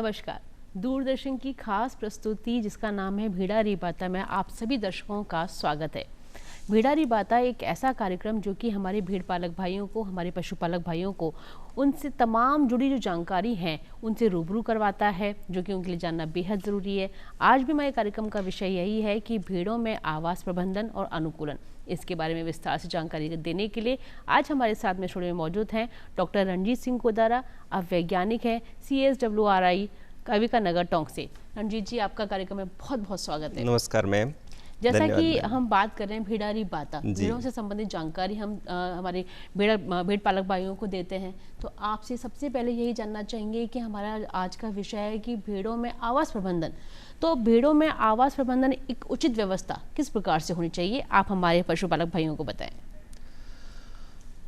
नमस्कार। दूरदर्शन की खास प्रस्तुति जिसका नाम है भेड़ारी बाता में आप सभी दर्शकों का स्वागत है। भेड़ारी बाता एक ऐसा कार्यक्रम जो कि हमारे भेड़ पालक भाइयों को, हमारे पशुपालक भाइयों को उनसे तमाम जुड़ी जो जानकारी हैं उनसे रूबरू करवाता है, जो कि उनके लिए जानना बेहद ज़रूरी है। आज भी हमारे कार्यक्रम का विषय यही है कि भेड़ों में आवास प्रबंधन और अनुकूलन, इसके बारे में विस्तार से जानकारी देने के लिए आज हमारे साथ में स्टूडियो में मौजूद हैं डॉक्टर रणजीत सिंह कोदारा। आप वैज्ञानिक हैं CSWRI काविका नगर टोंक से। रणजीत जी, आपका कार्यक्रम में बहुत बहुत स्वागत है। नमस्कार मैम। जैसा कि हम बात कर रहे हैं भेड़ारी बाता, भेड़ों से संबंधित जानकारी हम हमारे भेड़ पालक भाइयों को देते हैं, तो आपसे सबसे पहले यही जानना चाहेंगे कि हमारा आज का विषय है कि भेड़ों में आवास प्रबंधन। तो भेड़ों में आवास प्रबंधन एक उचित व्यवस्था किस प्रकार से होनी चाहिए, आप हमारे पशुपालक भाइयों को बताएं।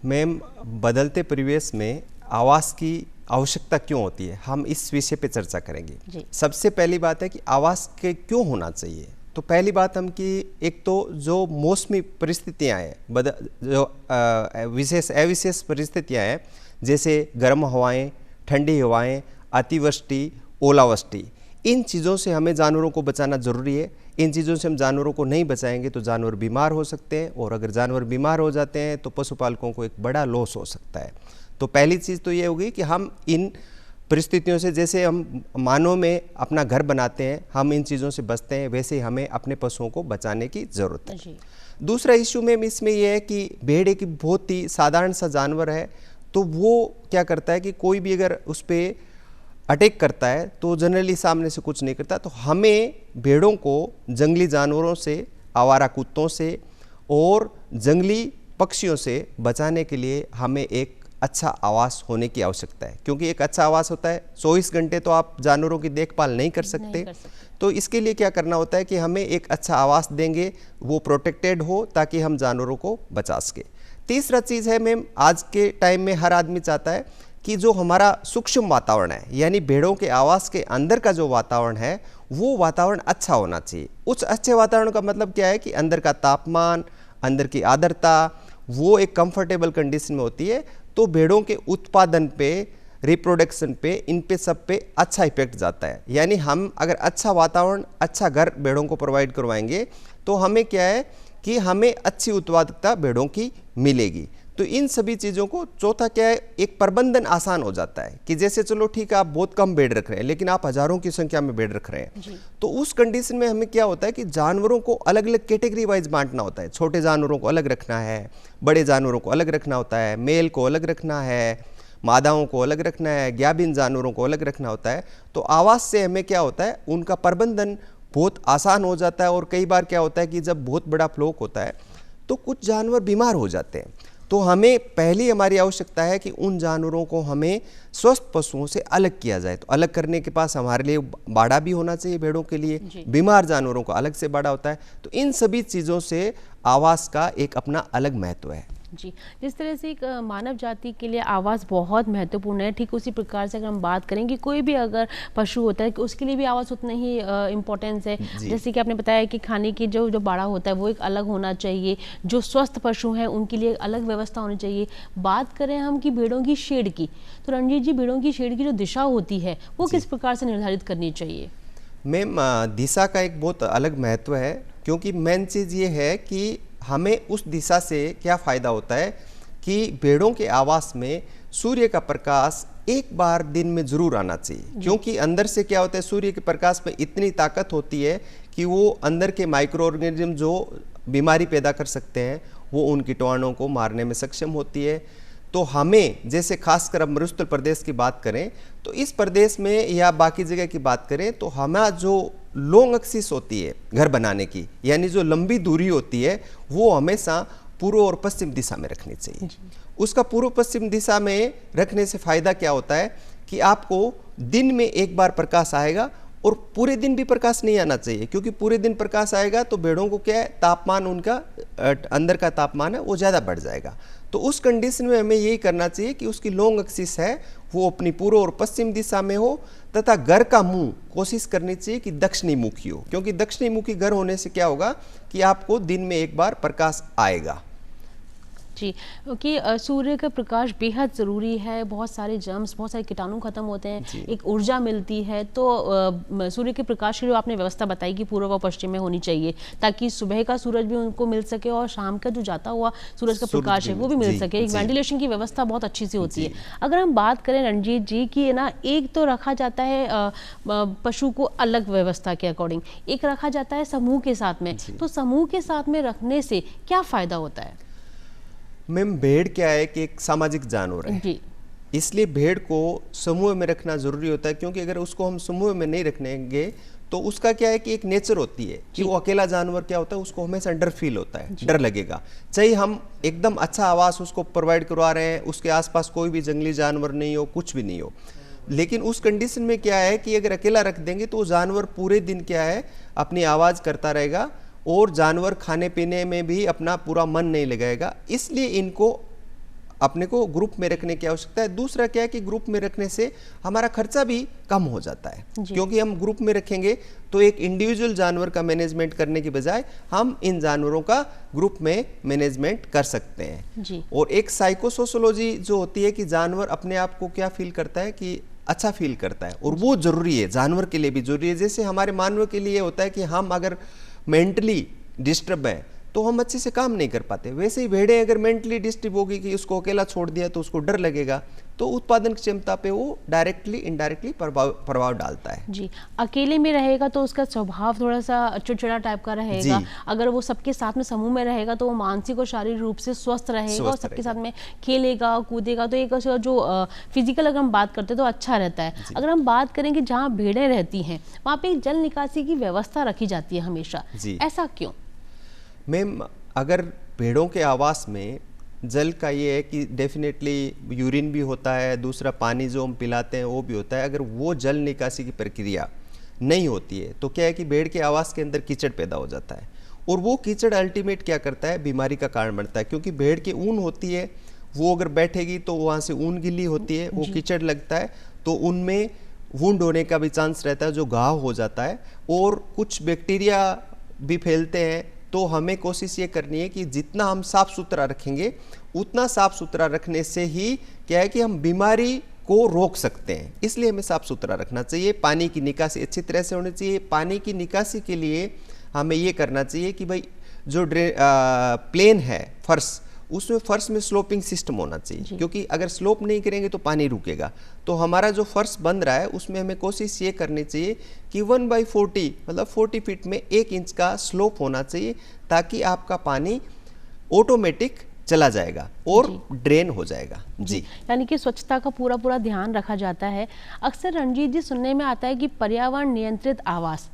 मैम, बदलते परिवेश में आवास की आवश्यकता क्यों होती है, हम इस विषय पे चर्चा करेंगे। सबसे पहली बात है कि आवास के क्यों होना चाहिए। तो पहली बात हम कि एक तो जो मौसमी परिस्थितियां हैं, जो अविशेष परिस्थितियां हैं, जैसे गर्म हवाएं, ठंडी हवाएं, अतिवृष्टि, ओलावृष्टि, इन चीज़ों से हमें जानवरों को बचाना ज़रूरी है। इन चीज़ों से हम जानवरों को नहीं बचाएंगे तो जानवर बीमार हो सकते हैं, और अगर जानवर बीमार हो जाते हैं तो पशुपालकों को एक बड़ा लॉस हो सकता है। तो पहली चीज़ तो ये होगी कि हम इन परिस्थितियों से, जैसे हम मानव में अपना घर बनाते हैं, हम इन चीज़ों से बचते हैं, वैसे ही हमें अपने पशुओं को बचाने की ज़रूरत है। दूसरा इशू में इसमें यह है कि भेड़ एक बहुत ही साधारण सा जानवर है, तो वो क्या करता है कि कोई भी अगर उस पर अटैक करता है तो जनरली सामने से कुछ नहीं करता। तो हमें भेड़ों को जंगली जानवरों से, आवारा कुत्तों से और जंगली पक्षियों से बचाने के लिए हमें एक अच्छा आवास होने की आवश्यकता है, क्योंकि एक अच्छा आवास होता है 24 घंटे तो आप जानवरों की देखभाल नहीं कर सकते। तो इसके लिए क्या करना होता है कि हमें एक अच्छा आवास देंगे, वो प्रोटेक्टेड हो, ताकि हम जानवरों को बचा सके। तीसरा चीज़ है मैम, आज के टाइम में हर आदमी चाहता है कि जो हमारा सूक्ष्म वातावरण है, यानी भेड़ों के आवास के अंदर का जो वातावरण है, वो वातावरण अच्छा होना चाहिए। उस अच्छे वातावरण का मतलब क्या है कि अंदर का तापमान, अंदर की आर्द्रता, वो एक कंफर्टेबल कंडीशन में होती है। तो भेड़ों के उत्पादन पे, रिप्रोडक्शन पे, इन पे सब पे अच्छा इफेक्ट जाता है। यानी हम अगर अच्छा वातावरण, अच्छा घर भेड़ों को प्रोवाइड करवाएंगे तो हमें क्या है कि हमें अच्छी उत्पादकता भेड़ों की मिलेगी। तो इन सभी चीज़ों को, चौथा क्या है, एक प्रबंधन आसान हो जाता है कि जैसे चलो ठीक है, आप बहुत कम भेड़ रख रहे हैं लेकिन आप हजारों की संख्या में भेड़ रख रहे हैं, तो उस कंडीशन में हमें क्या होता है कि जानवरों को अलग अलग कैटेगरी वाइज बांटना होता है। छोटे जानवरों को अलग रखना है, बड़े जानवरों को अलग रखना होता है, मेल को अलग रखना है, मादाओं को अलग रखना है, ज्ञाबिन जानवरों को अलग रखना होता है। तो आवास से हमें क्या होता है, उनका प्रबंधन बहुत आसान हो जाता है। और कई बार क्या होता है कि जब बहुत बड़ा फ्लॉक होता है तो कुछ जानवर बीमार हो जाते हैं, तो हमें पहली हमारी आवश्यकता है कि उन जानवरों को हमें स्वस्थ पशुओं से अलग किया जाए। तो अलग करने के पास हमारे लिए बाड़ा भी होना चाहिए भेड़ों के लिए, बीमार जानवरों का अलग से बाड़ा होता है। तो इन सभी चीज़ों से आवास का एक अपना अलग महत्व है। जी, जिस तरह से एक मानव जाति के लिए आवास बहुत महत्वपूर्ण है, ठीक उसी प्रकार से अगर हम बात करें कि कोई भी अगर पशु होता है कि उसके लिए भी आवास उतना ही इम्पोर्टेंस है। जैसे कि आपने बताया कि खाने की जो बाड़ा होता है वो एक अलग होना चाहिए, जो स्वस्थ पशु हैं उनके लिए अलग व्यवस्था होनी चाहिए। बात करें हम कि भेड़ों की शेड की, तो रणजीत जी, भेड़ों की शेड की जो दिशा होती है वो किस प्रकार से निर्धारित करनी चाहिए? मैम, दिशा का एक बहुत अलग महत्व है, क्योंकि मेन चीज़ ये है कि हमें उस दिशा से क्या फ़ायदा होता है कि भेड़ों के आवास में सूर्य का प्रकाश एक बार दिन में ज़रूर आना चाहिए। क्योंकि अंदर से क्या होता है, सूर्य के प्रकाश में इतनी ताकत होती है कि वो अंदर के माइक्रो ऑर्गेनिज्म जो बीमारी पैदा कर सकते हैं वो उन कीटाणुओं को मारने में सक्षम होती है। तो हमें, जैसे खासकर अब मरुस्थल प्रदेश की बात करें तो इस प्रदेश में या बाकी जगह की बात करें तो हमारा जो लॉन्ग एक्सिस होती है घर बनाने की, यानी जो लंबी दूरी होती है, वो हमेशा पूर्व और पश्चिम दिशा में रखनी चाहिए। उसका पूर्व पश्चिम दिशा में रखने से फ़ायदा क्या होता है कि आपको दिन में एक बार प्रकाश आएगा, और पूरे दिन भी प्रकाश नहीं आना चाहिए, क्योंकि पूरे दिन प्रकाश आएगा तो भेड़ों को क्या है, तापमान उनका अंदर का तापमान है वो ज़्यादा बढ़ जाएगा। तो उस कंडीशन में हमें यही करना चाहिए कि उसकी लॉन्ग एक्सिस है वो अपनी पूर्व और पश्चिम दिशा में हो, तथा घर का मुंह कोशिश करनी चाहिए कि दक्षिणी मुखी हो, क्योंकि दक्षिणी मुखी घर होने से क्या होगा कि आपको दिन में एक बार प्रकाश आएगा। जी, क्योंकि सूर्य का प्रकाश बेहद ज़रूरी है, बहुत सारे जर्म्स, बहुत सारे कीटाणु खत्म होते हैं, एक ऊर्जा मिलती है। तो सूर्य के प्रकाश के लिए आपने व्यवस्था बताई कि पूर्व व पश्चिम में होनी चाहिए, ताकि सुबह का सूरज भी उनको मिल सके और शाम का जो जाता हुआ सूरज का प्रकाश है वो भी मिल सके। एक वेंटिलेशन की व्यवस्था बहुत अच्छी सी होती है। अगर हम बात करें रणजीत जी कि ना, एक तो रखा जाता है पशु को अलग व्यवस्था के अकॉर्डिंग, एक रखा जाता है समूह के साथ में, तो समूह के साथ में रखने से क्या फ़ायदा होता है? मैम, भेड़ क्या है कि एक सामाजिक जानवर है जी। इसलिए भेड़ को समूह में रखना जरूरी होता है, क्योंकि अगर उसको हम समूह में नहीं रखेंगे तो उसका क्या है कि एक नेचर होती है कि वो अकेला जानवर क्या होता है, उसको हमेशा डर फील होता है, डर लगेगा। चाहे हम एकदम अच्छा आवास उसको प्रोवाइड करवा रहे हैं, उसके आसपास कोई भी जंगली जानवर नहीं हो, कुछ भी नहीं हो, लेकिन उस कंडीशन में क्या है कि अगर अकेला रख देंगे तो वो जानवर पूरे दिन क्या है अपनी आवाज़ करता रहेगा और जानवर खाने पीने में भी अपना पूरा मन नहीं लगाएगा। इसलिए इनको अपने को ग्रुप में रखने की आवश्यकता है। दूसरा क्या है कि ग्रुप में रखने से हमारा खर्चा भी कम हो जाता है, क्योंकि हम ग्रुप में रखेंगे तो एक इंडिविजुअल जानवर का मैनेजमेंट करने की बजाय हम इन जानवरों का ग्रुप में मैनेजमेंट कर सकते हैं जी। और एक साइकोसोशियोलॉजी जो होती है कि जानवर अपने आप को क्या फील करता है कि अच्छा फील करता है, और वो जरूरी है, जानवर के लिए भी जरूरी है। जैसे हमारे मानव के लिए होता है कि हम अगर मेंटली डिस्टर्ब है तो हम अच्छे से काम नहीं कर पाते, वैसे ही भेड़ें अगर मेंटली डिस्टर्ब होगी कि उसको अकेला छोड़ दिया तो उसको डर लगेगा, तो उत्पादन क्षमता पे वो डायरेक्टली इनडायरेक्टली प्रभाव डालता है जी। अकेले में रहेगा तो उसका स्वभाव थोड़ा सा चिड़चिड़ा टाइप का रहेगा, अगर वो सबके साथ में समूह में रहेगा तो वो मानसिक और शारीरिक रूप से स्वस्थ रहेगा और सबके साथ में खेलेगा कूदेगा, तो एक जो फिजिकल अगर हम बात करते हैं तो अच्छा रहता है। अगर हम बात करें कि जहाँ भेड़ें रहती हैं वहाँ पे जल निकासी की व्यवस्था रखी जाती है हमेशा, ऐसा क्यों? मैम, अगर भेड़ों के आवास में जल का ये है कि डेफिनेटली यूरिन भी होता है, दूसरा पानी जो हम पिलाते हैं वो भी होता है। अगर वो जल निकासी की प्रक्रिया नहीं होती है तो क्या है कि भेड़ के आवास के अंदर कीचड़ पैदा हो जाता है, और वो कीचड़ अल्टीमेट क्या करता है, बीमारी का कारण बनता है। क्योंकि भेड़ की ऊन होती है, वो अगर बैठेगी तो वहाँ से ऊन गिल्ली होती है, वो कीचड़ लगता है तो उनमें वुंड होने का भी चांस रहता है, जो घाव हो जाता है, और कुछ बैक्टीरिया भी फैलते हैं। तो हमें कोशिश ये करनी है कि जितना हम साफ सुथरा रखेंगे उतना साफ सुथरा रखने से ही क्या है कि हम बीमारी को रोक सकते हैं। इसलिए हमें साफ सुथरा रखना चाहिए। पानी की निकासी अच्छी तरह से होनी चाहिए। पानी की निकासी के लिए हमें ये करना चाहिए कि भाई जो प्लेन है फर्श, उसमें फर्श में स्लोपिंग सिस्टम होना चाहिए, क्योंकि अगर स्लोप नहीं करेंगे तो पानी रुकेगा। तो हमारा जो फर्श बन रहा है उसमें हमें कोशिश ये करनी चाहिए कि 1/40 मतलब 40 फीट में 1 इंच का स्लोप होना चाहिए, ताकि आपका पानी ऑटोमेटिक चला जाएगा और ड्रेन हो जाएगा जी। यानी कि स्वच्छता का पूरा ध्यान रखा जाता है। अक्सर रणजीत जी सुनने में आता है कि पर्यावरण नियंत्रित आवास,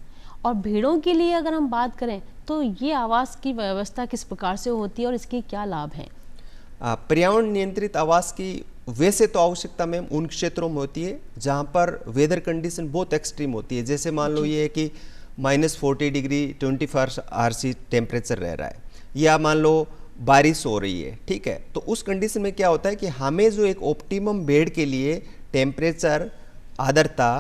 और भेड़ों के लिए अगर हम बात करें तो ये आवास की व्यवस्था किस प्रकार से होती है और इसके क्या लाभ हैं? पर्यावरण नियंत्रित आवास की वैसे तो आवश्यकता में उन क्षेत्रों में होती है जहाँ पर वेदर कंडीशन बहुत एक्सट्रीम होती है। जैसे मान लो ये है कि -40 डिग्री 24 RC टेम्परेचर रह रहा है, या मान लो बारिश हो रही है, ठीक है। तो उस कंडीशन में क्या होता है कि हमें जो एक ऑप्टिमम बेड के लिए टेम्परेचर, आर्द्रता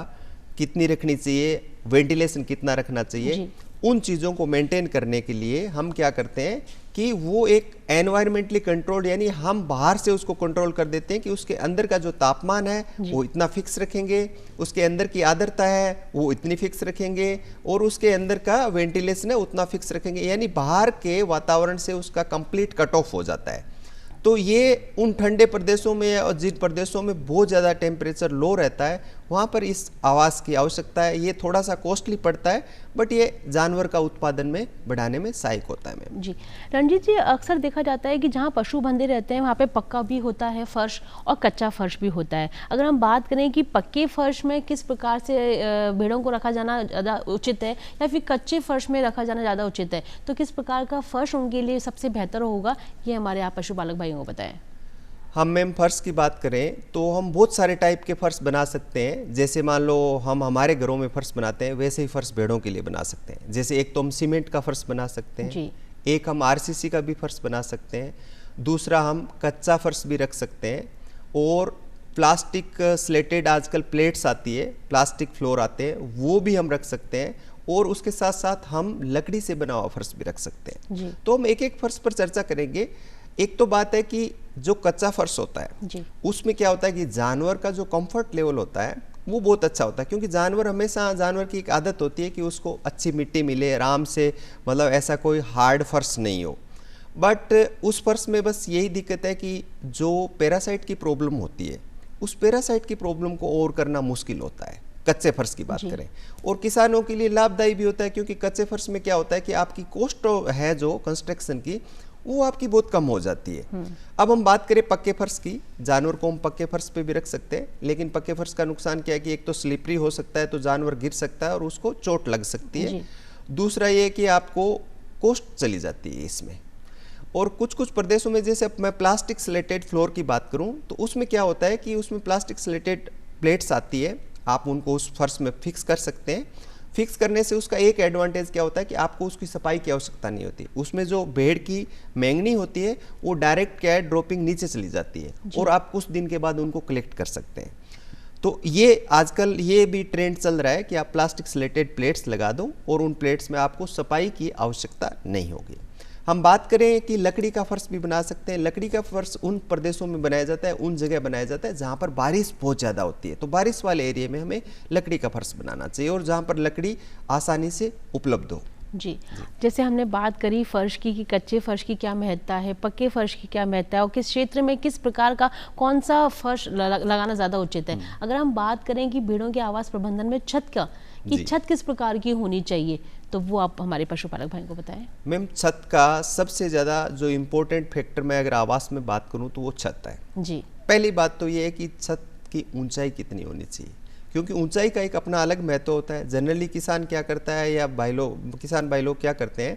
कितनी रखनी चाहिए, वेंटिलेशन कितना रखना चाहिए, उन चीज़ों को मेंटेन करने के लिए हम क्या करते हैं कि वो एक एनवायरमेंटली कंट्रोल्ड, यानी हम बाहर से उसको कंट्रोल कर देते हैं कि उसके अंदर का जो तापमान है वो इतना फिक्स रखेंगे, उसके अंदर की आर्द्रता है वो इतनी फिक्स रखेंगे, और उसके अंदर का वेंटिलेशन है उतना फिक्स रखेंगे, यानी बाहर के वातावरण से उसका कंप्लीट कट ऑफ हो जाता है। तो ये उन ठंडे प्रदेशों में और जिन प्रदेशों में बहुत ज़्यादा टेम्परेचर लो रहता है वहाँ पर इस आवास की आवश्यकता है। ये थोड़ा सा कॉस्टली पड़ता है, बट ये जानवर का उत्पादन में बढ़ाने में सहायक होता है मैम जी। रणजीत जी, अक्सर देखा जाता है कि जहाँ पशु बंधे रहते हैं वहाँ पे पक्का भी होता है फर्श और कच्चा फर्श भी होता है। अगर हम बात करें कि पक्के फर्श में किस प्रकार से भेड़ों को रखा जाना ज़्यादा उचित है या फिर कच्चे फर्श में रखा जाना ज़्यादा उचित है, तो किस प्रकार का फर्श उनके लिए सबसे बेहतर होगा, ये हमारे यहाँ पशुपालक भाइयों को बताएं। हम मैम फर्श की बात करें तो हम बहुत सारे टाइप के फर्श बना सकते हैं। जैसे मान लो हम हमारे घरों में फर्श बनाते हैं, वैसे ही फर्श भेड़ों के लिए बना सकते हैं। जैसे एक तो हम सीमेंट का फर्श बना सकते हैं जी। एक हम RCC का भी फर्श बना सकते हैं, दूसरा हम कच्चा फर्श भी रख सकते हैं, और प्लास्टिक स्लेटेड आजकल प्लेट्स आती है, प्लास्टिक फ्लोर आते हैं, वो भी हम रख सकते हैं, और उसके साथ साथ हम लकड़ी से बना हुआ फर्श भी रख सकते हैं जी। तो हम एक एक फर्श पर चर्चा करेंगे। एक तो बात है कि जो कच्चा फर्श होता है जी। उसमें क्या होता है कि जानवर का जो कंफर्ट लेवल होता है वो बहुत अच्छा होता है, क्योंकि जानवर की एक आदत होती है कि उसको अच्छी मिट्टी मिले आराम से, मतलब ऐसा कोई हार्ड फर्श नहीं हो। बट उस फर्श में बस यही दिक्कत है कि जो पैरासाइट की प्रॉब्लम होती है उस पैरासाइट की प्रॉब्लम को और करना मुश्किल होता है कच्चे फर्श की बात करें। और किसानों के लिए लाभदायी भी होता है, क्योंकि कच्चे फर्श में क्या होता है कि आपकी कॉस्ट है जो कंस्ट्रक्शन की वो आपकी बहुत कम हो जाती है। अब हम बात करें पक्के फर्श की, जानवर को हम पक्के फर्श पे भी रख सकते हैं, लेकिन पक्के फर्श का नुकसान क्या है कि एक तो स्लिपरी हो सकता है, तो जानवर गिर सकता है और उसको चोट लग सकती है। दूसरा ये कि आपको कॉस्ट चली जाती है इसमें। और कुछ कुछ प्रदेशों में, जैसे अब मैं प्लास्टिक स्लेटेड फ्लोर की बात करूं, तो उसमें क्या होता है कि उसमें प्लास्टिक स्लेटेड प्लेट्स आती है, आप उनको उस फर्श में फिक्स कर सकते हैं। फिक्स करने से उसका एक एडवांटेज क्या होता है कि आपको उसकी सफाई की आवश्यकता नहीं होती। उसमें जो बेड की मैंगनी होती है वो डायरेक्ट क्या है ड्रॉपिंग नीचे चली जाती है और आप कुछ दिन के बाद उनको कलेक्ट कर सकते हैं। तो ये आजकल ये भी ट्रेंड चल रहा है कि आप प्लास्टिक स्लेटेड प्लेट्स लगा दो और उन प्लेट्स में आपको सफाई की आवश्यकता नहीं होगी। हम बात करें कि लकड़ी का फर्श भी बना सकते हैं। लकड़ी का फर्श उन प्रदेशों में बनाया जाता है, उन जगह बनाया जाता है जहाँ पर बारिश बहुत ज़्यादा होती है, तो बारिश वाले एरिया में हमें लकड़ी का फर्श बनाना चाहिए और जहाँ पर लकड़ी आसानी से उपलब्ध हो। जी, जैसे हमने बात करी फर्श की कि कच्चे फर्श की क्या महत्ता है, पक्के फर्श की क्या महत्ता है और किस क्षेत्र में किस प्रकार का कौन सा फर्श लगाना ज़्यादा उचित है। अगर हम बात करें कि भेड़ों के आवास प्रबंधन में छत का, कि छत किस प्रकार की होनी चाहिए, तो वो आप हमारे पशुपालक भाई को बताएं। मैम, छत का सबसे ज़्यादा जो इम्पोर्टेंट फैक्टर मैं अगर आवास में बात करूँ तो वो छत है। जी, पहली बात तो ये है कि छत की ऊंचाई कितनी होनी चाहिए, क्योंकि ऊंचाई का एक अपना अलग महत्व होता है। जनरली किसान क्या करता है या किसान भाई लोग क्या करते हैं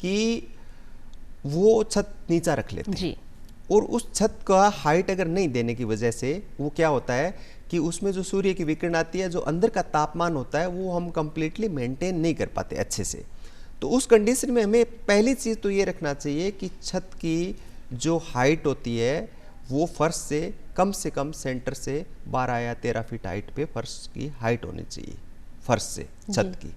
कि वो छत नीचा रख लेते हैं जी। और उस छत का हाइट अगर नहीं देने की वजह से वो क्या होता है कि उसमें जो सूर्य की विकिरण आती है, जो अंदर का तापमान होता है वो हम कंप्लीटली मेंटेन नहीं कर पाते अच्छे से। तो उस कंडीशन में हमें पहली चीज़ तो ये रखना चाहिए कि छत की जो हाइट होती है वो फर्श से कम सेंटर से 12 या 13 फीट हाइट पे फर्श की हाइट होनी चाहिए, फर्श से छत की।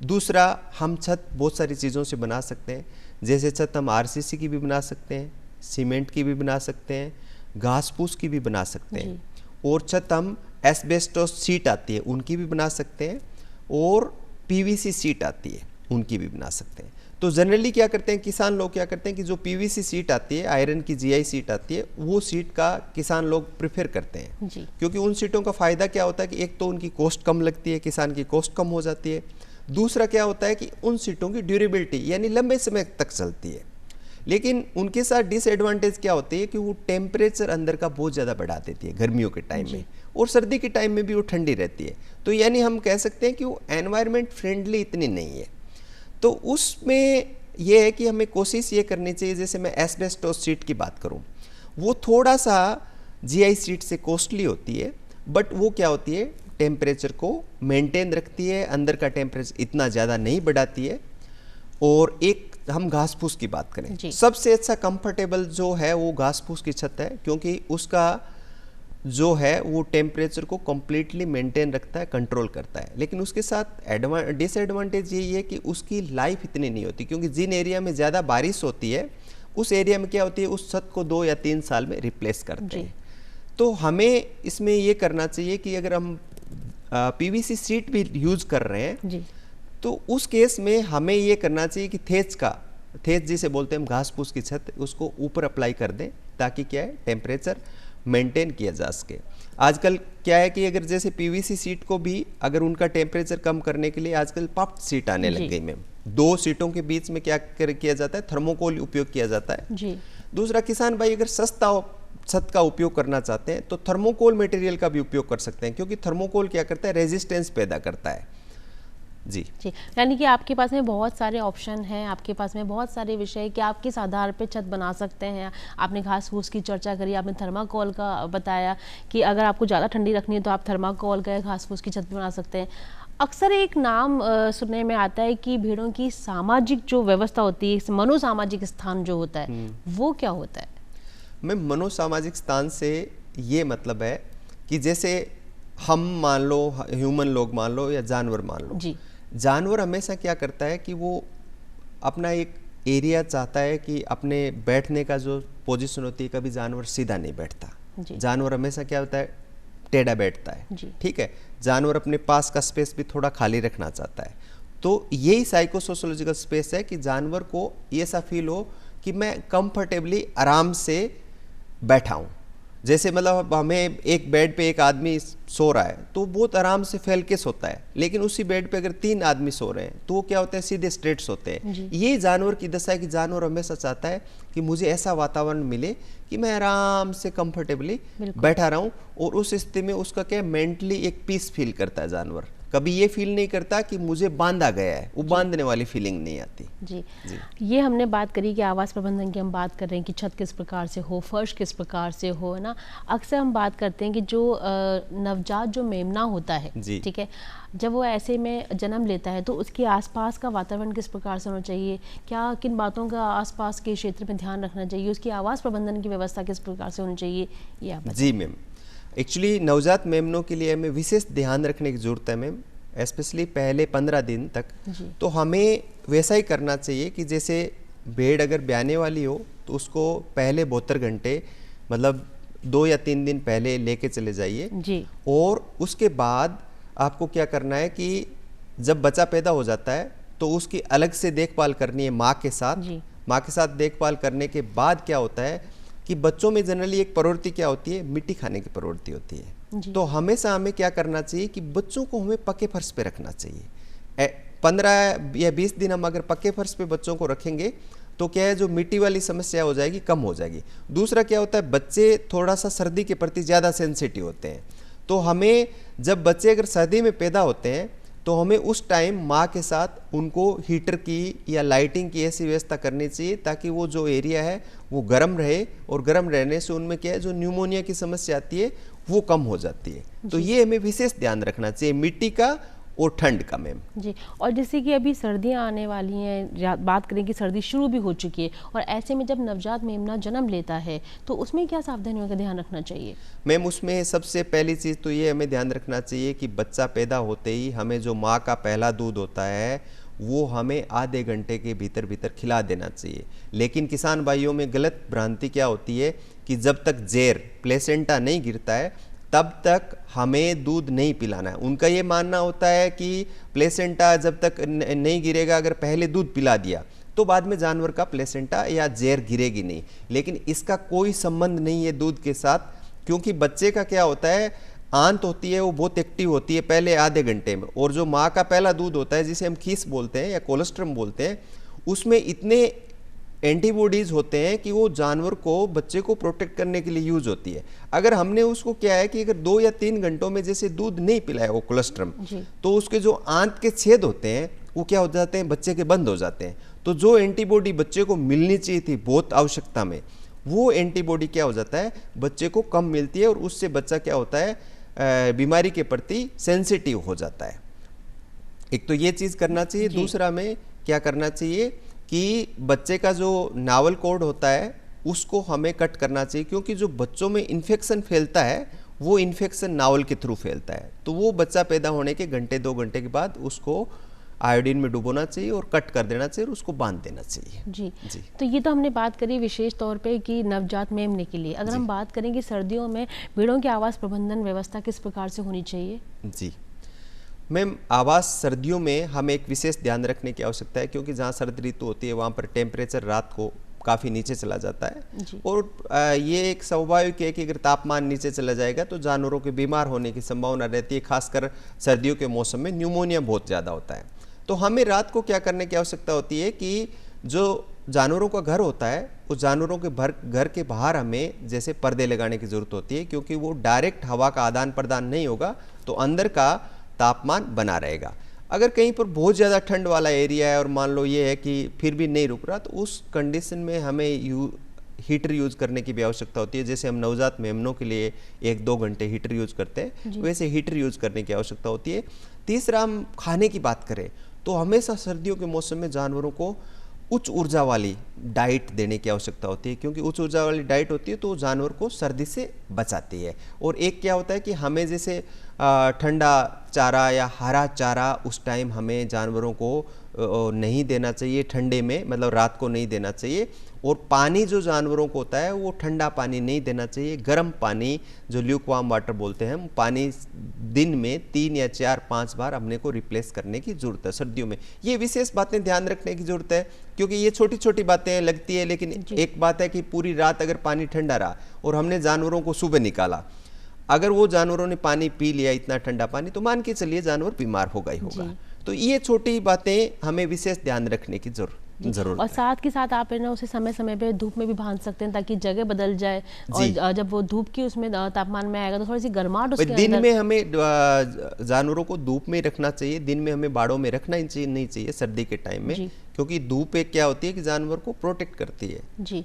दूसरा, हम छत बहुत सारी चीज़ों से बना सकते हैं, जैसे छत हम आरसीसी की भी बना सकते हैं, सीमेंट की भी बना सकते हैं, घास फूस की भी बना सकते हैं, और छत हम एस्बेस्टोस सीट आती है उनकी भी बना सकते हैं, और पीवीसी सीट आती है उनकी भी बना सकते हैं। तो जनरली क्या करते हैं किसान लोग, क्या करते हैं कि जो पीवीसी सीट आती है, आयरन की जीआई सीट आती है, वो सीट का किसान लोग प्रेफर करते हैं जी। क्योंकि उन सीटों का फ़ायदा क्या होता है कि एक तो उनकी कॉस्ट कम लगती है, किसान की कॉस्ट कम हो जाती है। दूसरा क्या होता है कि उन सीटों की ड्यूरेबिलिटी यानी लंबे समय तक चलती है। लेकिन उनके साथ डिसएडवांटेज क्या होती है कि वो टेम्परेचर अंदर का बहुत ज़्यादा बढ़ा देती है गर्मियों के टाइम में, और सर्दी के टाइम में भी वो ठंडी रहती है। तो यानी हम कह सकते हैं कि वो एनवायरनमेंट फ्रेंडली इतनी नहीं है। तो उसमें यह है कि हमें कोशिश ये करनी चाहिए, जैसे मैं एस्बेस्टोस सीट की बात करूं, वो थोड़ा सा जीआई सीट से कॉस्टली होती है, बट वो क्या होती है टेम्परेचर को मेंटेन रखती है, अंदर का टेम्परेचर इतना ज़्यादा नहीं बढ़ाती है। और एक हम घास फूस की बात करें, सबसे अच्छा कंफर्टेबल जो है वो घास फूस की छत है, क्योंकि उसका जो है वो टेम्परेचर को कम्प्लीटली मेंटेन रखता है, कंट्रोल करता है। लेकिन उसके साथ डिसएडवांटेज यही है कि उसकी लाइफ इतनी नहीं होती, क्योंकि जिन एरिया में ज़्यादा बारिश होती है उस एरिया में क्या होती है उस छत को 2 या 3 साल में रिप्लेस करते हैं। तो हमें इसमें ये करना चाहिए कि अगर हम पीवीसी सीट भी यूज कर रहे हैं जी, तो उस केस में हमें ये करना चाहिए कि थेच जिसे बोलते हैं हम घास फूस की छत, उसको ऊपर अप्लाई कर दें, ताकि क्या है टेम्परेचर मेंटेन किया जा सके। आजकल क्या है कि अगर जैसे पीवीसी सीट को भी अगर उनका टेम्परेचर कम करने के लिए आजकल पफ्ड सीट आने लग गई मैम। 2 सीटों के बीच में क्या किया जाता है, थर्मोकोल उपयोग किया जाता है जी। दूसरा, किसान भाई अगर सस्ता छत का उपयोग करना चाहते हैं तो थर्मोकोल मटेरियल का भी उपयोग कर सकते हैं, क्योंकि थर्मोकोल क्या करता है रेजिस्टेंस पैदा करता है। जी जी, यानी कि आपके पास में बहुत सारे ऑप्शन हैं, आपके पास में बहुत सारे विषय कि आप किस आधार पे छत बना सकते हैं। आपने घास फूस की चर्चा करी, आपने थर्माकोल का बताया कि अगर आपको ज़्यादा ठंडी रखनी है तो आप थर्माकोल का घास फूस की छत बना सकते हैं। अक्सर एक नाम सुनने में आता है कि भेड़ों की सामाजिक जो व्यवस्था होती है, मनोसामाजिक स्थान जो होता है, वो क्या होता है? मैं मनोसामाजिक स्थान से ये मतलब है कि जैसे हम मान लो, ह्यूमन लोग मान लो या जानवर मान लो जी। जानवर हमेशा क्या करता है कि वो अपना एक एरिया चाहता है कि अपने बैठने का जो पोजीशन होती है, कभी जानवर सीधा नहीं बैठता, जानवर हमेशा क्या होता है, टेढ़ा बैठता है, ठीक है। जानवर अपने पास का स्पेस भी थोड़ा खाली रखना चाहता है। तो यही साइकोसोशोलॉजिकल स्पेस है कि जानवर को ये सा फील हो कि मैं कंफर्टेबली आराम से बैठा हूँ। जैसे मतलब हमें एक बेड पे एक आदमी सो रहा है तो बहुत आराम से फैल के सोता है, लेकिन उसी बेड पे अगर 3 आदमी सो रहे हैं तो वो क्या होते हैं, सीधे स्ट्रेट सोते हैं। ये जानवर की दशा है कि जानवर हमेशा चाहता है कि मुझे ऐसा वातावरण मिले कि मैं आराम से कंफर्टेबली बैठा रहूं, और उस स्थिति में उसका क्या मेंटली एक पीस फील करता है जानवर। कभी ये फील नहीं करता कि मुझे बांधा गया है, वो बांधने वाली फीलिंग नहीं आती। जी ये हमने बात करी कि आवास प्रबंधन की, हम बात कर रहे हैं कि छत किस प्रकार से हो, फर्श किस प्रकार से हो, है ना। अक्सर हम बात करते हैं कि जो नवजात जो मेमना होता है, ठीक है, जब वो ऐसे में जन्म लेता है तो उसके आसपास का वातावरण किस प्रकार से होना चाहिए, क्या किन बातों का आसपास के क्षेत्र में ध्यान रखना चाहिए, उसकी आवास प्रबंधन की व्यवस्था किस प्रकार से होनी चाहिए, ये आप जी मैम। एक्चुअली नवजात मेमनों के लिए हमें विशेष ध्यान रखने की ज़रूरत है मैम, स्पेशली पहले 15 दिन तक। तो हमें वैसा ही करना चाहिए कि जैसे भेड़ अगर ब्याने वाली हो तो उसको पहले 72 घंटे मतलब 2 या 3 दिन पहले लेके चले जाइए, और उसके बाद आपको क्या करना है कि जब बच्चा पैदा हो जाता है तो उसकी अलग से देखभाल करनी है माँ के साथ। माँ के साथ देखभाल करने के बाद क्या होता है कि बच्चों में जनरली एक प्रवृत्ति क्या होती है, मिट्टी खाने की प्रवृत्ति होती है। तो हमेशा हमें क्या करना चाहिए कि बच्चों को हमें पक्के फर्श पे रखना चाहिए। 15 या 20 दिन हम अगर पक्के फर्श पे बच्चों को रखेंगे तो क्या है, जो मिट्टी वाली समस्या हो जाएगी, कम हो जाएगी। दूसरा क्या होता है, बच्चे थोड़ा सा सर्दी के प्रति ज़्यादा सेंसिटिव होते हैं। तो हमें जब बच्चे अगर सर्दी में पैदा होते हैं तो हमें उस टाइम माँ के साथ उनको हीटर की या लाइटिंग की ऐसी व्यवस्था करनी चाहिए ताकि वो जो एरिया है वो गर्म रहे, और गर्म रहने से उनमें क्या है, जो न्यूमोनिया की समस्या आती है वो कम हो जाती है। तो ये हमें विशेष ध्यान रखना चाहिए, मिट्टी का और ठंड का मैम। जी, और जैसे कि अभी सर्दियां आने वाली हैं, बात करें कि सर्दी शुरू भी हो चुकी है, और ऐसे में जब नवजात मेमना जन्म लेता है तो उसमें क्या सावधानियों का ध्यान रखना चाहिए? मैम उसमें सबसे पहली चीज़ तो ये हमें ध्यान रखना चाहिए कि बच्चा पैदा होते ही हमें जो माँ का पहला दूध होता है वो हमें आधे घंटे के भीतर भीतर खिला देना चाहिए। लेकिन किसान भाइयों में गलत भ्रांति क्या होती है कि जब तक जेर प्लेसेंटा नहीं गिरता है तब तक हमें दूध नहीं पिलाना है। उनका ये मानना होता है कि प्लेसेंटा जब तक नहीं गिरेगा, अगर पहले दूध पिला दिया तो बाद में जानवर का प्लेसेंटा या जेर गिरेगी नहीं। लेकिन इसका कोई संबंध नहीं है दूध के साथ, क्योंकि बच्चे का क्या होता है, आंत होती है वो बहुत एक्टिव होती है पहले आधे घंटे में, और जो माँ का पहला दूध होता है जिसे हम खीस बोलते हैं या कोलेस्ट्रम बोलते हैं, उसमें इतने एंटीबॉडीज होते हैं कि वो जानवर को, बच्चे को प्रोटेक्ट करने के लिए यूज होती है। अगर हमने उसको क्या है कि अगर 2 या 3 घंटों में जैसे दूध नहीं पिलाया वो कोलेस्ट्रम, तो उसके जो आंत के छेद होते हैं वो क्या हो जाते हैं, बच्चे के बंद हो जाते हैं। तो जो एंटीबॉडी बच्चे को मिलनी चाहिए थी बहुत आवश्यकता में, वो एंटीबॉडी क्या हो जाता है, बच्चे को कम मिलती है, और उससे बच्चा क्या होता है, बीमारी के प्रति सेंसिटिव हो जाता है। एक तो ये चीज़ करना चाहिए। दूसरा में क्या करना चाहिए कि बच्चे का जो नावल कॉर्ड होता है उसको हमें कट करना चाहिए, क्योंकि जो बच्चों में इन्फेक्शन फैलता है वो इन्फेक्शन नावल के थ्रू फैलता है। तो वो बच्चा पैदा होने के घंटे 2 घंटे के बाद उसको आयोडीन में डुबोना चाहिए और कट कर देना चाहिए और उसको बांध देना चाहिए। जी तो ये तो हमने बात करी विशेष तौर पे कि नवजात मेमने के लिए। अगर हम बात करें कि सर्दियों में भेड़ों की आवास प्रबंधन व्यवस्था किस प्रकार से होनी चाहिए? जी मैम, आवास सर्दियों में हमें एक विशेष ध्यान रखने की आवश्यकता है, क्योंकि जहाँ सर्द ऋतु होती है वहाँ पर टेम्परेचर रात को काफ़ी नीचे चला जाता है, और ये एक स्वाभाविक है कि अगर तापमान नीचे चला जाएगा तो जानवरों के बीमार होने की संभावना रहती है। खासकर सर्दियों के मौसम में न्यूमोनिया बहुत ज़्यादा होता है। तो हमें रात को क्या करने की आवश्यकता होती है कि जो जानवरों का घर होता है उस जानवरों के घर के बाहर हमें जैसे पर्दे लगाने की ज़रूरत होती है, क्योंकि वो डायरेक्ट हवा का आदान प्रदान नहीं होगा तो अंदर का तापमान बना रहेगा। अगर कहीं पर बहुत ज़्यादा ठंड वाला एरिया है और मान लो ये है कि फिर भी नहीं रुक रहा, तो उस कंडीशन में हमें हीटर यूज़ करने की भी आवश्यकता होती है। जैसे हम नवजात मेमनों के लिए 1-2 घंटे हीटर यूज़ करते हैं, वैसे हीटर यूज़ करने की आवश्यकता होती है। तीसरा, हम खाने की बात करें तो हमेशा सर्दियों के मौसम में जानवरों को उच्च ऊर्जा वाली डाइट देने की आवश्यकता होती है, क्योंकि उच्च ऊर्जा वाली डाइट होती है तो जानवर को सर्दी से बचाती है। और एक क्या होता है कि हमें जैसे ठंडा चारा या हरा चारा उस टाइम हमें जानवरों को नहीं देना चाहिए ठंडे में, मतलब रात को नहीं देना चाहिए। और पानी जो जानवरों को होता है वो ठंडा पानी नहीं देना चाहिए, गर्म पानी जो ल्यूकवार्म वाटर बोलते हैं, पानी दिन में 3 या 4-5 बार हमने को रिप्लेस करने की ज़रूरत है सर्दियों में। ये विशेष बातें ध्यान रखने की ज़रूरत है, क्योंकि ये छोटी छोटी बातें लगती है, लेकिन एक बात है कि पूरी रात अगर पानी ठंडा रहा और हमने जानवरों को सुबह निकाला, अगर वो जानवरों ने पानी पी लिया इतना ठंडा पानी, तो मान के चलिए जानवर बीमार होगा ही होगा। तो ये छोटी बातें हमें विशेष ध्यान रखने की जरूरत और साथ के साथ आप है ना उसे समय समय पे धूप में भी बांध सकते हैं ताकि जगह बदल जाए, और जब वो धूप की उसमें तापमान में आएगा तो थोड़ी सी गर्माहट उसके दिन अंदर। में हमें जानवरों को धूप में रखना चाहिए, दिन में हमें बाड़ों में रखना ही नहीं चाहिए सर्दी के टाइम में, क्योंकि धूप एक क्या होती है कि जानवर को प्रोटेक्ट करती है। जी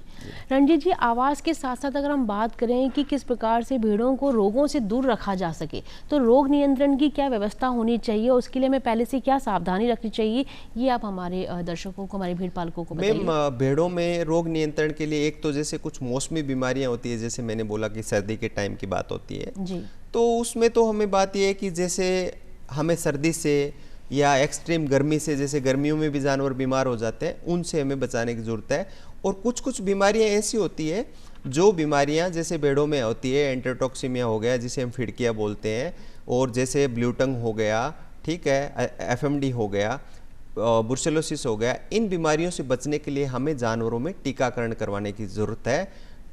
रणजीत जी, आवास के साथ साथ अगर हम बात करें कि किस प्रकार से भेड़ों को रोगों से दूर रखा जा सके, तो रोग नियंत्रण की क्या व्यवस्था होनी चाहिए, उसके लिए हमें पहले से क्या सावधानी रखनी चाहिए, ये आप हमारे दर्शकों को, हमारे भेड़ पालकों को बताइए। मैम, भेड़ों में रोग नियंत्रण के लिए एक तो जैसे कुछ मौसमी बीमारियां होती है, जैसे मैंने बोला कि सर्दी के टाइम की बात होती है जी, तो उसमें तो हमें बात यह है कि जैसे हमें सर्दी से या एक्सट्रीम गर्मी से, जैसे गर्मियों में भी जानवर बीमार हो जाते हैं, उनसे हमें बचाने की ज़रूरत है। और कुछ कुछ बीमारियां ऐसी होती है जो बीमारियां जैसे भेड़ों में होती है, एंटेरोटॉक्सीमिया हो गया जिसे हम फिड़किया बोलते हैं, और जैसे ब्लूटंग हो गया, ठीक है, एफएमडी हो गया, ब्रुसेलोसिस हो गया, इन बीमारियों से बचने के लिए हमें जानवरों में टीकाकरण करवाने की ज़रूरत है।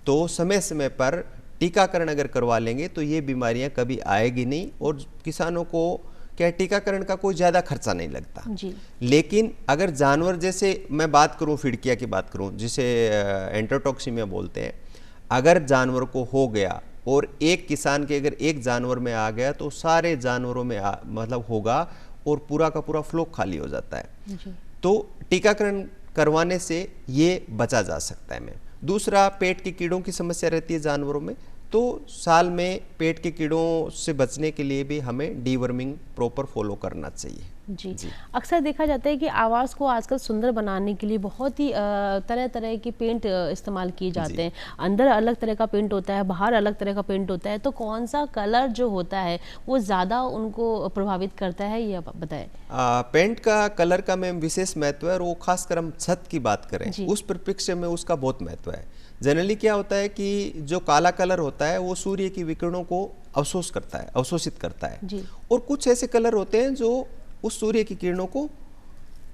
तो समय समय पर टीकाकरण अगर करवा लेंगे तो ये बीमारियां कभी आएगी नहीं, और किसानों को क्या टीकाकरण का कोई ज़्यादा खर्चा नहीं लगता जी। लेकिन अगर जानवर, जैसे मैं बात करूं फिड़किया की बात करूं जिसे एंटेरोटॉक्सीमिया बोलते हैं, अगर जानवर को हो गया और एक किसान के अगर एक जानवर में आ गया तो सारे जानवरों में मतलब होगा और पूरा का पूरा फ्लो खाली हो जाता है जी। तो टीकाकरण करवाने से ये बचा जा सकता है। मैं दूसरा, पेट के कीड़ों की समस्या रहती है जानवरों में, तो साल में पेट के कीड़ों से बचने के लिए भी हमें डीवर्मिंग प्रॉपर फॉलो करना चाहिए जी। अक्सर देखा जाता है कि आवास को आजकल सुंदर बनाने के लिए बहुत ही तरह तरह के पेंट इस्तेमाल किए जाते हैं। अंदर अलग तरह का पेंट होता है, बाहर अलग तरह का पेंट होता है, तो कौन सा कलर जो होता है वो ज़्यादा उनको प्रभावित करता है, ये आप बताएं। पेंट का कलर का में विशेष महत्व है, और वो खासकर हम छत की बात करें उस परिप्रेक्ष्य में उसका बहुत महत्व है। जनरली क्या होता है कि जो काला कलर होता है वो सूर्य की विकिरणों को अवशोषित करता है जी। और कुछ ऐसे कलर होते हैं जो उस सूर्य की किरणों को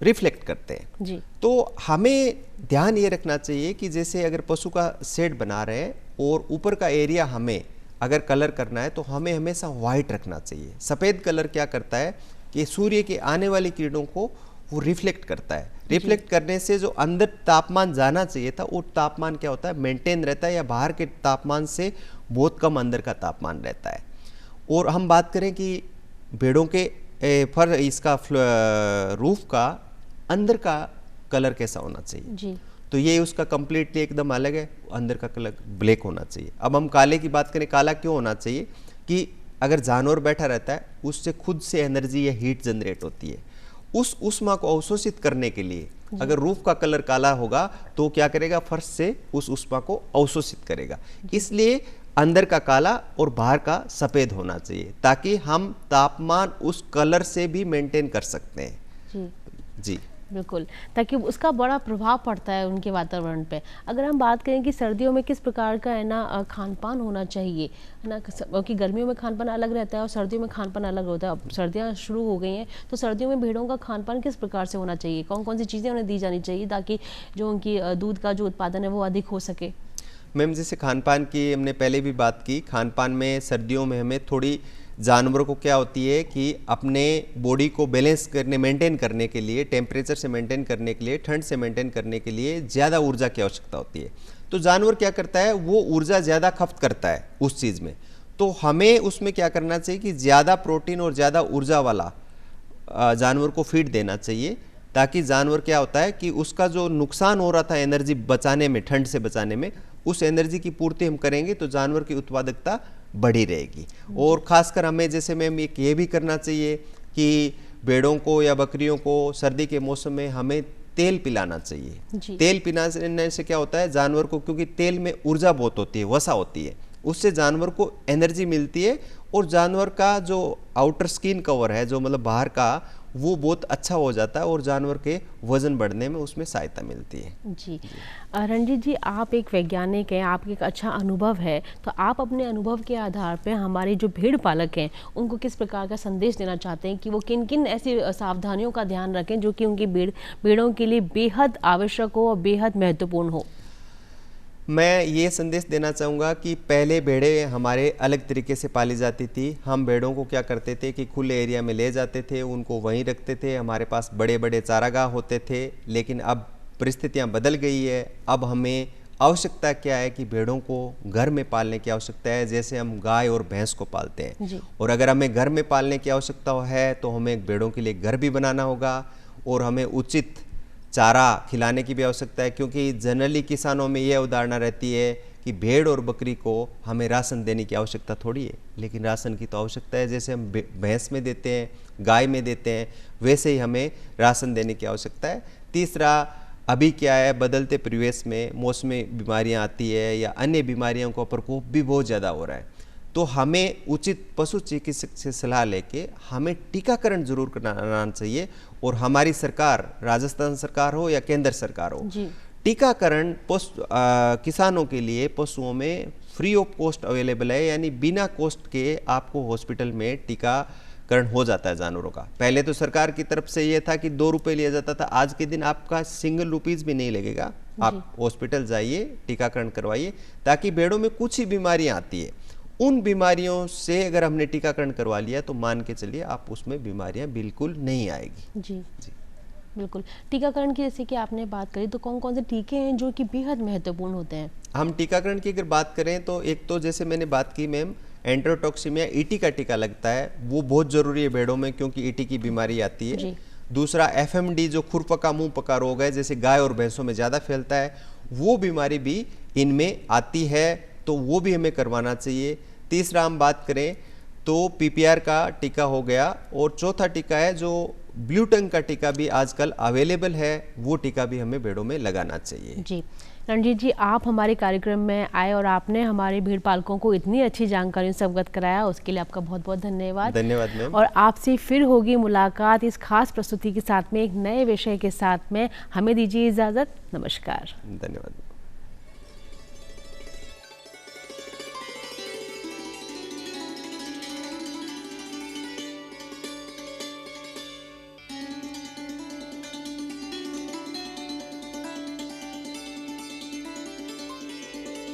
रिफ्लेक्ट करते हैं जी। तो हमें ध्यान ये रखना चाहिए कि जैसे अगर पशु का शेड बना रहे हैं और ऊपर का एरिया हमें अगर कलर करना है तो हमें हमेशा वाइट रखना चाहिए। सफ़ेद कलर क्या करता है कि सूर्य के आने वाली किरणों को वो रिफ्लेक्ट करता है। रिफ्लेक्ट करने से जो अंदर तापमान जाना चाहिए था वो तापमान क्या होता है, मेंटेन रहता है, या बाहर के तापमान से बहुत कम अंदर का तापमान रहता है। और हम बात करें कि भेड़ों के इसका रूफ का अंदर का कलर कैसा होना चाहिए जी। तो ये उसका कंप्लीटली एकदम अलग है, अंदर का कलर ब्लैक होना चाहिए। अब हम काले की बात करें, काला क्यों होना चाहिए कि अगर जानवर बैठा रहता है उससे खुद से एनर्जी या हीट जनरेट होती है, उस ऊष्मा को अवशोषित करने के लिए अगर रूफ का कलर काला होगा तो क्या करेगा, फर्श से उस ऊष्मा को अवशोषित करेगा। इसलिए अंदर का काला और बाहर का सफ़ेद होना चाहिए ताकि हम तापमान उस कलर से भी मेंटेन कर सकते हैं जी। बिल्कुल, ताकि उसका बड़ा प्रभाव पड़ता है उनके वातावरण पे। अगर हम बात करें कि सर्दियों में किस प्रकार का है ना खान पान होना चाहिए, है ना, क्योंकि गर्मियों में खान पान अलग रहता है और सर्दियों में खान पान अलग होता है। अब सर्दियाँ शुरू हो गई हैं तो सर्दियों में भेड़ों का खान पान किस प्रकार से होना चाहिए, कौन कौन सी चीज़ें उन्हें दी जानी चाहिए ताकि जो उनकी दूध का जो उत्पादन है वो अधिक हो सके। मैम, जैसे खान पान की हमने पहले भी बात की, खान पान में सर्दियों में हमें थोड़ी जानवरों को क्या होती है कि अपने बॉडी को बैलेंस करने, मेंटेन करने के लिए, टेम्परेचर से मेंटेन करने के लिए, ठंड से मेंटेन करने के लिए ज़्यादा ऊर्जा की आवश्यकता होती है। तो जानवर क्या करता है, वो ऊर्जा ज़्यादा खपत करता है उस चीज़ में। तो हमें उसमें क्या करना चाहिए कि ज़्यादा प्रोटीन और ज़्यादा ऊर्जा वाला जानवर को फीड देना चाहिए, ताकि जानवर क्या होता है कि उसका जो नुकसान हो रहा था एनर्जी बचाने में, ठंड से बचाने में, उस एनर्जी की पूर्ति हम करेंगे तो जानवर की उत्पादकता बढ़ी रहेगी। और ख़ासकर हमें जैसे मैम एक ये भी करना चाहिए कि भेड़ों को या बकरियों को सर्दी के मौसम में हमें तेल पिलाना चाहिए। तेल पिलाने से क्या होता है, जानवर को, क्योंकि तेल में ऊर्जा बहुत होती है, वसा होती है, उससे जानवर को एनर्जी मिलती है और जानवर का जो आउटर स्किन कवर है, जो मतलब बाहर का, वो बहुत अच्छा हो जाता है और जानवर के वजन बढ़ने में उसमें सहायता मिलती है। जी रणजीत जी, आप एक वैज्ञानिक हैं, आपके एक अच्छा अनुभव है, तो आप अपने अनुभव के आधार पर हमारे जो भेड़ पालक हैं उनको किस प्रकार का संदेश देना चाहते हैं कि वो किन किन ऐसी सावधानियों का ध्यान रखें जो कि उनकी भेड़ों के लिए बेहद आवश्यक हो और बेहद महत्वपूर्ण हो? मैं ये संदेश देना चाहूँगा कि पहले भेड़ें हमारे अलग तरीके से पाली जाती थी। हम भेड़ों को क्या करते थे कि खुले एरिया में ले जाते थे, उनको वहीं रखते थे, हमारे पास बड़े बड़े चारागाह होते थे। लेकिन अब परिस्थितियाँ बदल गई है। अब हमें आवश्यकता क्या है कि भेड़ों को घर में पालने की आवश्यकता है, जैसे हम गाय और भैंस को पालते हैं। और अगर हमें घर में पालने की आवश्यकता है तो हमें भेड़ों के लिए घर भी बनाना होगा और हमें उचित चारा खिलाने की भी आवश्यकता है, क्योंकि जनरली किसानों में यह अवधारणा रहती है कि भेड़ और बकरी को हमें राशन देने की आवश्यकता थोड़ी है, लेकिन राशन की तो आवश्यकता है। जैसे हम भैंस में देते हैं, गाय में देते हैं, वैसे ही हमें राशन देने की आवश्यकता है। तीसरा, अभी क्या है, बदलते परिवेश में मौसमी बीमारियां आती है या अन्य बीमारियों का प्रकोप भी बहुत ज़्यादा हो रहा है, तो हमें उचित पशु चिकित्सक से सलाह लेके हमें टीकाकरण जरूर कराना चाहिए। और हमारी सरकार, राजस्थान सरकार हो या केंद्र सरकार हो, टीकाकरण किसानों के लिए पशुओं में फ्री ऑफ कॉस्ट अवेलेबल है, यानी बिना कॉस्ट के आपको हॉस्पिटल में टीकाकरण हो जाता है जानवरों का। पहले तो सरकार की तरफ से ये था कि 2 रुपये लिया जाता था, आज के दिन आपका सिंगल रुपीज़ भी नहीं लगेगा। आप हॉस्पिटल जाइए, टीकाकरण करवाइए, ताकि भेड़ों में कुछ ही बीमारियां आती है, उन बीमारियों से अगर हमने टीकाकरण करवा लिया तो मान के चलिए आप उसमें बीमारियां बिल्कुल नहीं आएगी। जी बिल्कुल। टीकाकरण की जैसे कि आपने बात करी, तो कौन कौन से टीके हैं जो कि बेहद महत्वपूर्ण होते हैं? हम टीकाकरण की अगर बात करें तो एक तो जैसे मैंने बात की मैम, एंट्रोटॉक्सिमिया ईटी का टीका लगता है, वो बहुत जरूरी है भेड़ों में, क्योंकि ईटी की बीमारी आती है। दूसरा FMD जो खुरपका मुंह पका रोग है, जैसे गाय और भैंसों में ज्यादा फैलता है, वो बीमारी भी इनमें आती है, तो वो भी हमें करवाना चाहिए। तीसरा हम बात करें तो PPR का टीका हो गया, और चौथा टीका है जो ब्लू टंग का टीका भी आजकल अवेलेबल है, वो टीका भी हमें भेड़ों में लगाना चाहिए। जी रणजीत जी, आप हमारे कार्यक्रम में आए और आपने हमारे भेड़ पालकों को इतनी अच्छी जानकारियों से अवगत कराया, उसके लिए आपका बहुत बहुत धन्यवाद। धन्यवाद मैम। और आपसे फिर होगी मुलाकात इस खास प्रस्तुति के साथ में, एक नए विषय के साथ में। हमें दीजिए इजाज़त। नमस्कार। धन्यवाद।